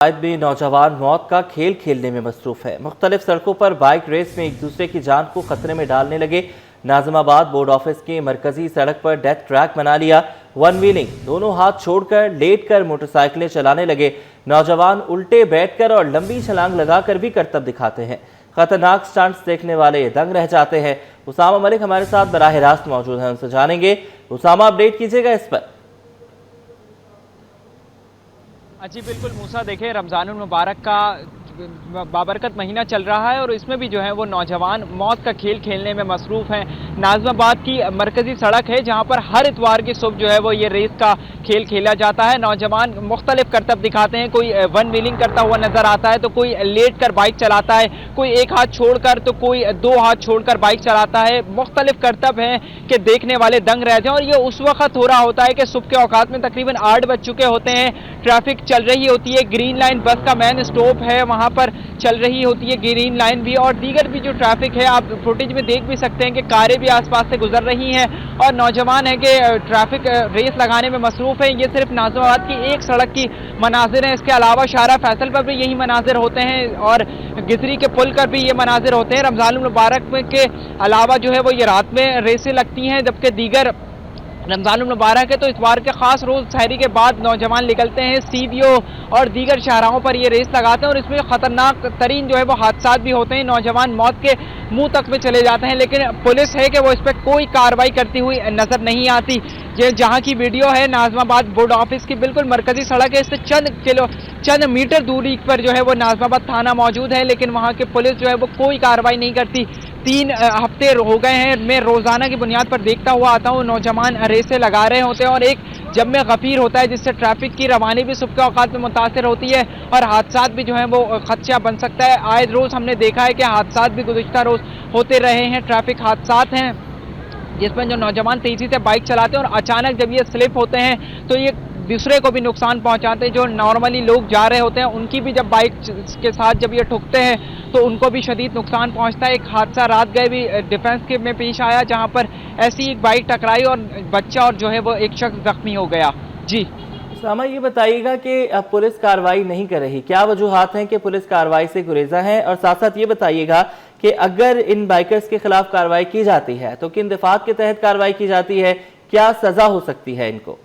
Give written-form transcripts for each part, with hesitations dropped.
में नौजवान मौत का खेल खेलने में मसरूफ है। मुख्तलिफ सड़कों पर बाइक रेस में एक दूसरे की जान को खतरे में डालने लगे। नाजिमाबाद बोर्ड ऑफिस की मरकजी सड़क पर डेथ ट्रैक बना लिया। वन व्हीलिंग, दोनों हाथ छोड़कर लेटकर मोटरसाइकिलें चलाने लगे। नौजवान उल्टे बैठकर और लंबी छलांग लगाकर भी करतब दिखाते हैं। खतरनाक स्टंट्स देखने वाले दंग रह जाते हैं। उसामा मलिक हमारे साथ बराह रास्त मौजूद हैं, उनसे जानेंगे। उसामा, अपडेट कीजिएगा इस पर। जी बिल्कुल मूसा, देखें रमज़ानुल मुबारक का बाबरकत महीना चल रहा है और इसमें भी जो है वो नौजवान मौत का खेल खेलने में मसरूफ़ हैं। नाजिमाबाद की मरकज़ी सड़क है जहां पर हर इतवार की सुबह जो है वो ये रेस का खेल खेला जाता है। नौजवान मुख्तलिफ करतब दिखाते हैं, कोई वन व्हीलिंग करता हुआ नजर आता है तो कोई लेट कर बाइक चलाता है, कोई एक हाथ छोड़कर तो कोई दो हाथ छोड़कर बाइक चलाता है। मुख्तलिफ करतब हैं कि देखने वाले दंग रहते हैं और ये उस वक्त हो रहा होता है कि सुबह के औकात में तकरीबन 8 बज चुके होते हैं। ट्रैफिक चल रही होती है, ग्रीन लाइन बस का मेन स्टॉप है, वहां पर चल रही होती है ग्रीन लाइन भी, और दीगर भी जो ट्रैफिक है आप फुटेज में देख भी सकते हैं कि कारें भी आसपास से गुजर रही हैं और नौजवान है कि ट्रैफिक रेस लगाने में मसरूफ है। ये सिर्फ नाजिमाबाद की एक सड़क की मनाजिर है, इसके अलावा शाहरा फैसल पर भी यही मनाजिर होते हैं और गिजरी के पुल पर भी ये मनाजिर होते हैं। रमज़ानुल मुबारक के अलावा जो है वो ये रात में रेसें लगती हैं, जबकि दीगर रमज़ानुल मुबारक है तो इतवार के खास रोज सहरी के बाद नौजवान निकलते हैं सीडीओ और दीगर शाहराहों पर ये रेस लगाते हैं और इसमें खतरनाक तरीन जो है वो हादसा भी होते हैं। नौजवान मौत के मुंह तक में चले जाते हैं, लेकिन पुलिस है कि वो इस पर कोई कार्रवाई करती हुई नजर नहीं आती। ये जहां की वीडियो है नाजिमाबाद बोर्ड ऑफिस की बिल्कुल मरकजी सड़क है, इससे चंद मीटर दूरी पर जो है वो नाजिमाबाद थाना मौजूद है, लेकिन वहां की पुलिस जो है वो कोई कार्रवाई नहीं करती। 3 हफ्ते हो गए हैं, मैं रोजाना की बुनियाद पर देखता हुआ आता हूँ नौजवान रेसें लगा रहे होते हैं और एक जब में गफीर होता है जिससे ट्रैफिक की रवानी भी सुबह के औकात में मुतासर होती है और हादसा भी जो है वो खदशा बन सकता है। आए रोज हमने देखा है कि हादसा भी गुज़िश्ता रोज होते रहे हैं। ट्रैफिक हादसा हैं जिसमें जो नौजवान तेजी से बाइक चलाते हैं और अचानक जब ये स्लिप होते हैं तो ये दूसरे को भी नुकसान पहुंचाते हैं। जो नॉर्मली लोग जा रहे होते हैं उनकी भी जब बाइक के साथ जब ये ठुकते हैं तो उनको भी शदीद नुकसान पहुंचता है। एक हादसा रात गए भी डिफेंस के में पेश आया जहां पर ऐसी एक बाइक टकराई और बच्चा और जो है वो एक शख्स जख्मी हो गया। जी उसामा, ये बताइएगा कि अब पुलिस कार्रवाई नहीं कर रही, क्या वजूहात हैं कि पुलिस कार्रवाई से गुरेजा है? और साथ साथ ये बताइएगा कि अगर इन बाइकर्स के खिलाफ कार्रवाई की जाती है तो किन दफात के तहत कार्रवाई की जाती है, क्या सजा हो सकती है इनको?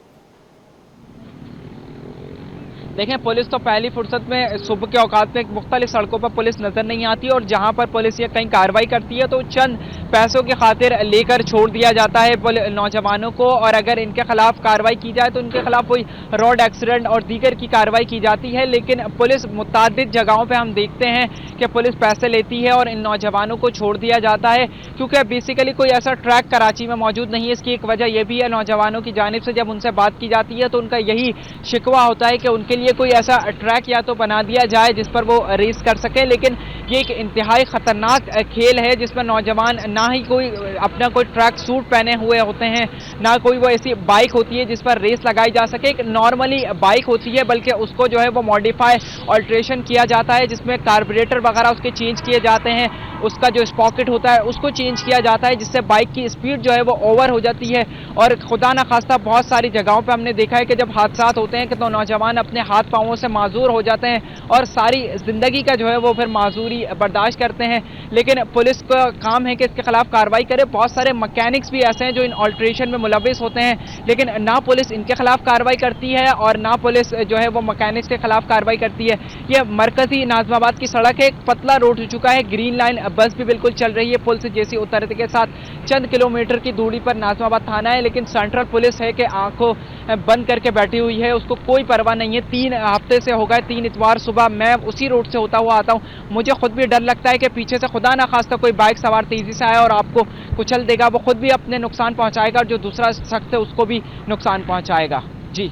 देखें, पुलिस तो पहली फुर्सत में सुबह के औकात में मुख्तलिफ सड़कों पर पुलिस नजर नहीं आती और जहां पर पुलिस ये कहीं कार्रवाई करती है तो चंद पैसों की खातिर लेकर छोड़ दिया जाता है नौजवानों को, और अगर इनके खिलाफ कार्रवाई की जाए तो इनके खिलाफ कोई रोड एक्सीडेंट और दीगर की कार्रवाई की जाती है। लेकिन पुलिस मुतादिद जगहों पर हम देखते हैं कि पुलिस पैसे लेती है और इन नौजवानों को छोड़ दिया जाता है, क्योंकि बेसिकली कोई ऐसा ट्रैक कराची में मौजूद नहीं है। इसकी एक वजह यह भी है, नौजवानों की जानिब से जब उनसे बात की जाती है तो उनका यही शिकवा होता है कि उनके लिए कोई ऐसा ट्रैक या तो बना दिया जाए जिस पर वो रेस कर सके। लेकिन ये एक इंतहाई खतरनाक खेल है जिसमें नौजवान ना ही कोई अपना कोई ट्रैक सूट पहने हुए होते हैं, ना कोई वो ऐसी बाइक होती है जिस पर रेस लगाई जा सके। एक नॉर्मली बाइक होती है, बल्कि उसको जो है वो मॉडिफाई ऑल्ट्रेशन किया जाता है जिसमें कार्बोरेटर वगैरह उसके चेंज किए जाते हैं, उसका जो स्पॉकेट होता है उसको चेंज किया जाता है जिससे बाइक की स्पीड जो है वो ओवर हो जाती है। और खुदा ना खास्ता बहुत सारी जगहों पे हमने देखा है कि जब हादसा होते हैं कि तो नौजवान अपने हाथ पांवों से माजूर हो जाते हैं और सारी जिंदगी का जो है वो फिर माजूरी बर्दाश्त करते हैं। लेकिन पुलिस का काम है कि इसके खिलाफ कार्रवाई करे। बहुत सारे मैकेनिक्स भी ऐसे हैं जो इन ऑल्ट्रेशन में मुलविस होते हैं, लेकिन ना पुलिस इनके खिलाफ कार्रवाई करती है और ना पुलिस जो है वो मैकेनिक्स के खिलाफ कार्रवाई करती है। यह मरकजी नाजिमाबाद की सड़क है, एक पतला रोड हो चुका है, ग्रीन लाइन बस भी बिल्कुल चल रही है। पुल से जैसी उतरने के साथ चंद किलोमीटर की दूरी पर नाजिमाबाद थाना है, लेकिन सेंट्रल पुलिस है कि आंखों बंद करके बैठी हुई है, उसको कोई परवाह नहीं है। 3 हफ्ते से हो गए, 3 इतवार सुबह मैं उसी रोड से होता हुआ आता हूँ, मुझे खुद भी डर लगता है कि पीछे से खुदा ना खास्ता कोई बाइक सवार तेजी से आया और आपको कुचल देगा, वो खुद भी अपने नुकसान पहुंचाएगा और जो दूसरा शख्स है उसको भी नुकसान पहुंचाएगा। जी,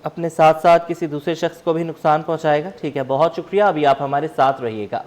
अपने साथ साथ किसी दूसरे शख्स को भी नुकसान पहुंचाएगा। ठीक है, बहुत शुक्रिया, अभी आप हमारे साथ रहिएगा।